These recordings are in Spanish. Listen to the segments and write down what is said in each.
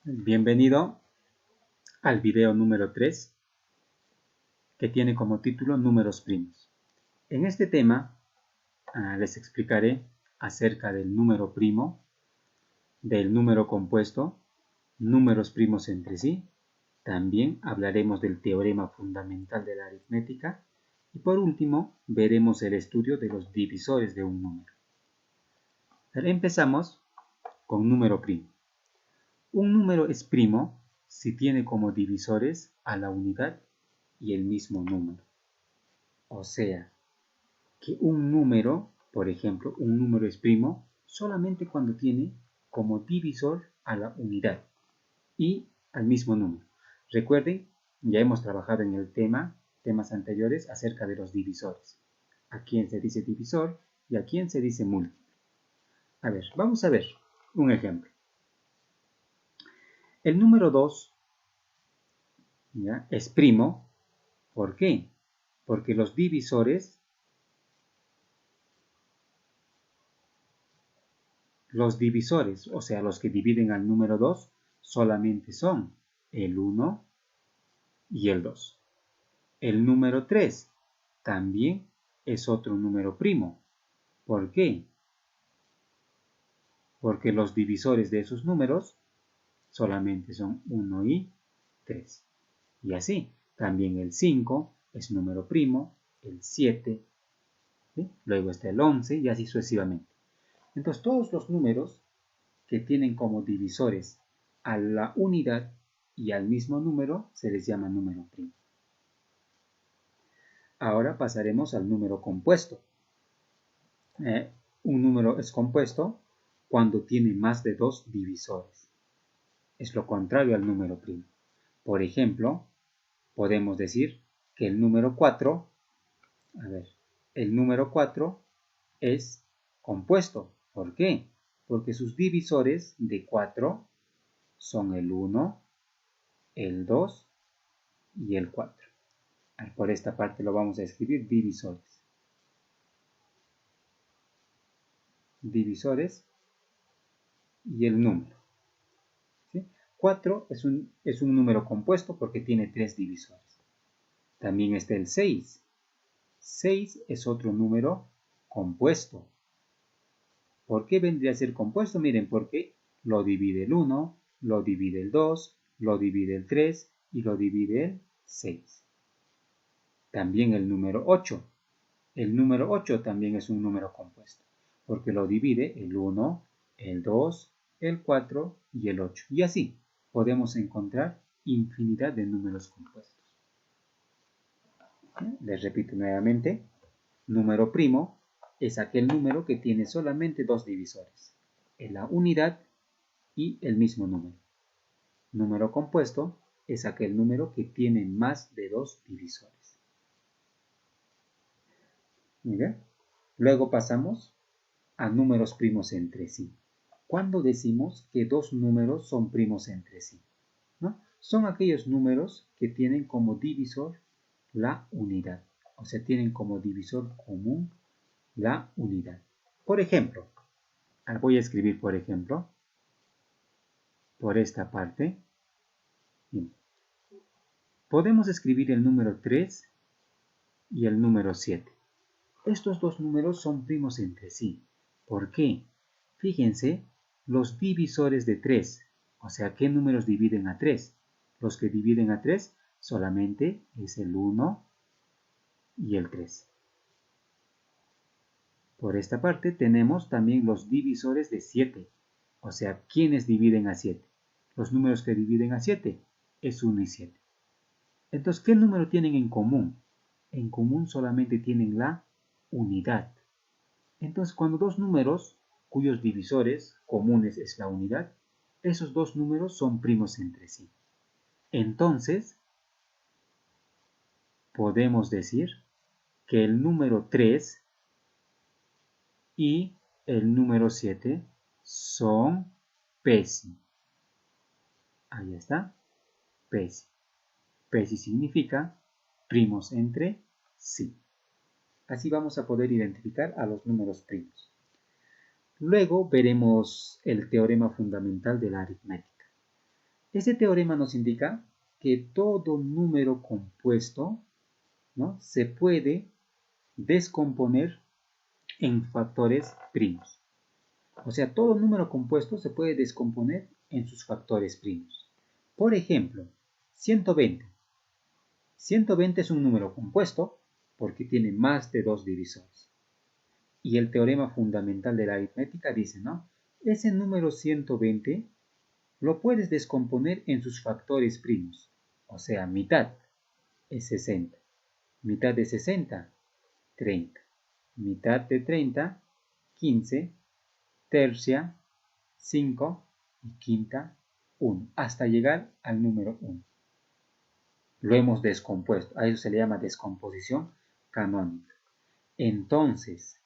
Bienvenido al video número 3 que tiene como título Números primos. En este tema les explicaré acerca del número primo, del número compuesto, números primos entre sí. También hablaremos del teorema fundamental de la aritmética y por último veremos el estudio de los divisores de un número. Empezamos con número primo. Un número es primo si tiene como divisores a la unidad y el mismo número. O sea, que un número, por ejemplo, un número es primo solamente cuando tiene como divisor a la unidad y al mismo número. Recuerden, ya hemos trabajado en el temas anteriores acerca de los divisores. A quién se dice divisor y a quién se dice múltiplo. A ver, vamos a ver un ejemplo. El número 2 ¿ya? Es primo. ¿Por qué? Porque los divisores, o sea, los que dividen al número 2, solamente son el 1 y el 2. El número 3 también es otro número primo. ¿Por qué? Porque los divisores de esos números solamente son 1 y 3. Y así, también el 5 es número primo, el 7, ¿sí? Luego está el 11 y así sucesivamente. Entonces, todos los números que tienen como divisores a la unidad y al mismo número se les llama número primo. Ahora pasaremos al número compuesto. Un número es compuesto cuando tiene más de dos divisores. Es lo contrario al número primo. Por ejemplo, podemos decir que el número 4, el número 4 es compuesto. ¿Por qué? Porque sus divisores de 4 son el 1, el 2 y el 4. Por esta parte lo vamos a escribir divisores. Divisores y el número. ¿Sí? 4 es un número compuesto porque tiene 3 divisores. También está el 6. 6 es otro número compuesto. ¿Por qué vendría a ser compuesto? Miren, porque lo divide el 1, lo divide el 2, lo divide el 3 y lo divide el 6. También el número 8. El número 8 también es un número compuesto, porque lo divide el 1, el 2, el 4 y el 8. Y así podemos encontrar infinidad de números compuestos. Les repito nuevamente, número primo es aquel número que tiene solamente dos divisores, la unidad y el mismo número. Número compuesto es aquel número que tiene más de dos divisores. ¿Bien? Luego pasamos a números primos entre sí. ¿Cuándo decimos que dos números son primos entre sí? ¿No? Son aquellos números que tienen como divisor la unidad, o sea, tienen como divisor común la unidad. Por ejemplo, voy a escribir por ejemplo, por esta parte, bien, podemos escribir el número 3 y el número 7. Estos dos números son primos entre sí. ¿Por qué? Fíjense, los divisores de 3, o sea, ¿qué números dividen a 3? Los que dividen a 3 solamente es el 1 y el 3. Por esta parte tenemos también los divisores de 7, o sea, ¿quiénes dividen a 7? Los números que dividen a 7 es 1 y 7. Entonces, ¿qué número tienen en común? En común solamente tienen la unidad. Entonces, cuando dos números cuyos divisores comunes es la unidad, esos dos números son primos entre sí. Entonces, podemos decir que el número 3 y el número 7 son PESI. Ahí está, PESI. PESI significa primos entre sí. Así vamos a poder identificar a los números primos. Luego veremos el teorema fundamental de la aritmética. Este teorema nos indica que todo número compuesto, ¿no?, se puede descomponer en factores primos. O sea, todo número compuesto se puede descomponer en sus factores primos. Por ejemplo, 120. 120 es un número compuesto porque tiene más de 2 divisores. Y el teorema fundamental de la aritmética dice, ¿no?, ese número 120 lo puedes descomponer en sus factores primos. O sea, mitad es 60. Mitad de 60, 30. Mitad de 30, 15. Tercia, 5 y quinta, 1, hasta llegar al número 1. Lo hemos descompuesto, a eso se le llama descomposición canónica. Entonces,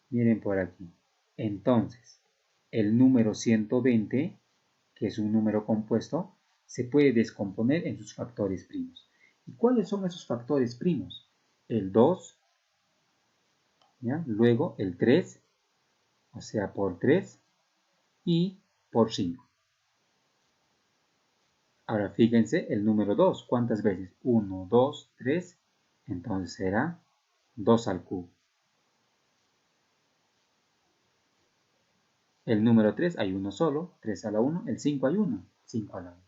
miren por aquí, entonces, el número 120, que es un número compuesto, se puede descomponer en sus factores primos. ¿Y cuáles son esos factores primos? El 2, ¿ya?, luego el 3, o sea, por 3, y por 5. Ahora fíjense el número 2. ¿Cuántas veces? 1, 2, 3. Entonces será 2 al cubo. El número 3 hay uno solo, 3 a la 1. El 5 hay 1, 5 a la 1.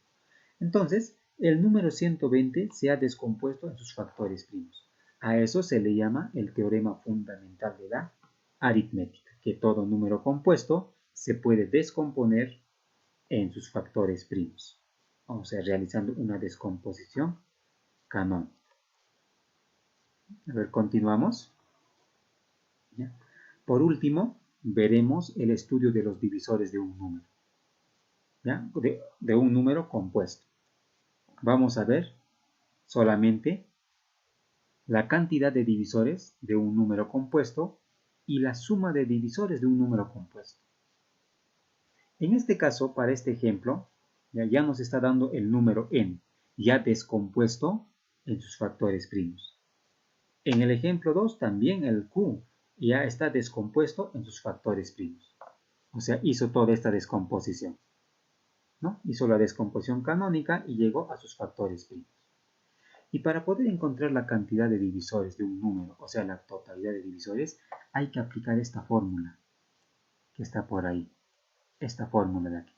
Entonces, el número 120 se ha descompuesto en sus factores primos. A eso se le llama el teorema fundamental de la aritmética, que todo número compuesto se puede descomponer en sus factores primos. O sea, realizando una descomposición canónica. A ver, continuamos. ¿Ya? Por último, veremos el estudio de los divisores de un número. ¿Ya? De un número compuesto. Vamos a ver solamente la cantidad de divisores de un número compuesto y la suma de divisores de un número compuesto. En este caso, para este ejemplo, ya nos está dando el número n, ya descompuesto en sus factores primos. En el ejemplo 2 también el q ya está descompuesto en sus factores primos. O sea, hizo toda esta descomposición, ¿no? Hizo la descomposición canónica y llegó a sus factores primos. Y para poder encontrar la cantidad de divisores de un número, o sea, la totalidad de divisores, hay que aplicar esta fórmula que está por ahí. Esta fórmula de aquí.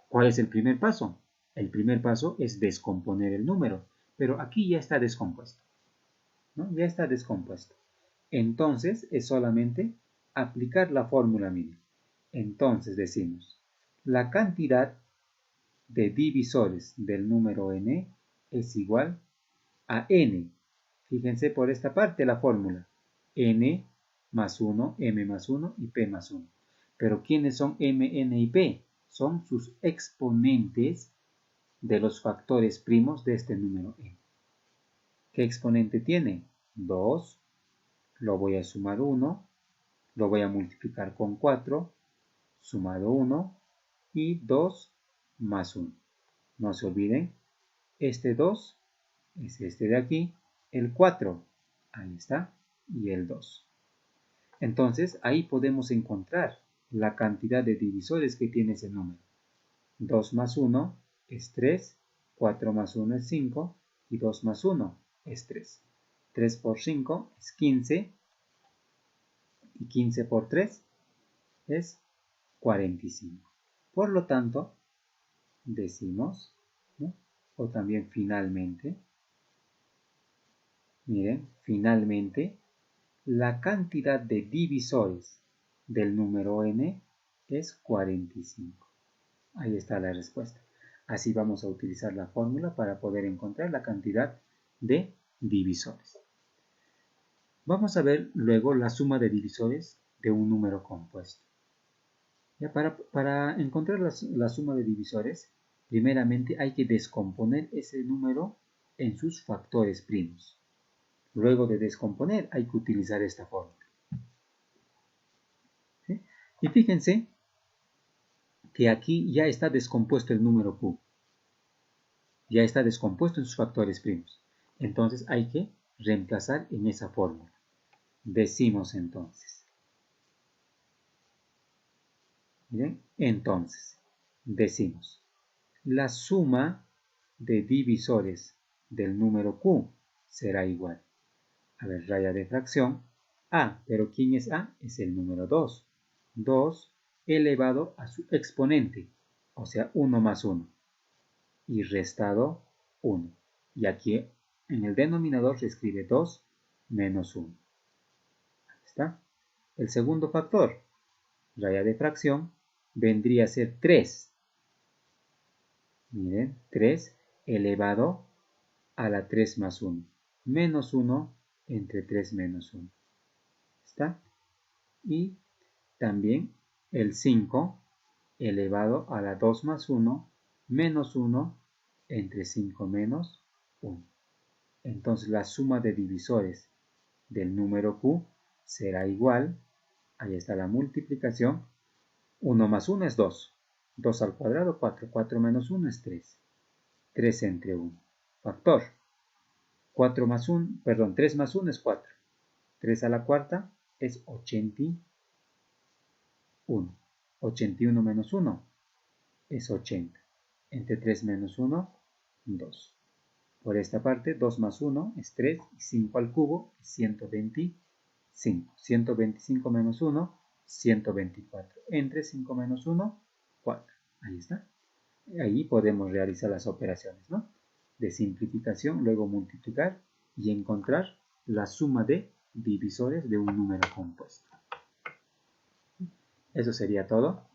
¿Cuál es el primer paso? El primer paso es descomponer el número, pero aquí ya está descompuesto, ¿no? Ya está descompuesto. Entonces es solamente aplicar la fórmula mínima. Entonces decimos, la cantidad de divisores del número n es igual a n. Fíjense por esta parte la fórmula. N más 1, m más 1 y p más 1. Pero ¿quiénes son m, n y p? Son sus exponentes de los factores primos de este número n. ¿Qué exponente tiene? 2. Lo voy a sumar 1. Lo voy a multiplicar con 4. Sumado 1. Y 2 más 1. No se olviden, este 2 es este de aquí. El 4, ahí está. Y el 2. Entonces, ahí podemos encontrar la cantidad de divisores que tiene ese número. 2 más 1 es 3, 4 más 1 es 5 y 2 más 1 es 3. 3 por 5 es 15 y 15 por 3 es 45. Por lo tanto, decimos, ¿no?, o también finalmente, miren, finalmente, la cantidad de divisores del número n es 45. Ahí está la respuesta. Así vamos a utilizar la fórmula para poder encontrar la cantidad de divisores. Vamos a ver luego la suma de divisores de un número compuesto. Ya, para encontrar la suma de divisores, primeramente hay que descomponer ese número en sus factores primos. Luego de descomponer hay que utilizar esta fórmula. ¿Sí? Y fíjense que aquí ya está descompuesto el número q. Ya está descompuesto en sus factores primos. Entonces hay que reemplazar en esa fórmula. Decimos entonces. Miren, entonces, decimos. la suma de divisores del número Q será igual. A ver, raya de fracción A, pero ¿quién es A? Es el número 2. 2 elevado a su exponente, o sea, 1 más 1, y restado 1. Y aquí en el denominador se escribe 2 menos 1. Ahí está. El segundo factor, raya de fracción, vendría a ser 3. Miren, 3 elevado a la 3 más 1. Menos 1 entre 3 menos 1. ¿Está? Y también el 5 elevado a la 2 más 1 menos 1 entre 5 menos 1. Entonces la suma de divisores del número Q será igual, ahí está la multiplicación, 1 más 1 es 2, 2 al cuadrado 4, 4 menos 1 es 3, 3 entre 1, factor, 4 más 1, perdón, 3 más 1 es 4, 3 a la cuarta es 81, 81 menos 1 es 80, entre 3 menos 1, 2. Por esta parte, 2 más 1 es 3 y 5 al cubo es 125. 125 menos 1, 124. Entre 5 menos 1, 4. Ahí está. Ahí podemos realizar las operaciones, ¿no? De simplificación, luego multiplicar y encontrar la suma de divisores de un número compuesto. Eso sería todo.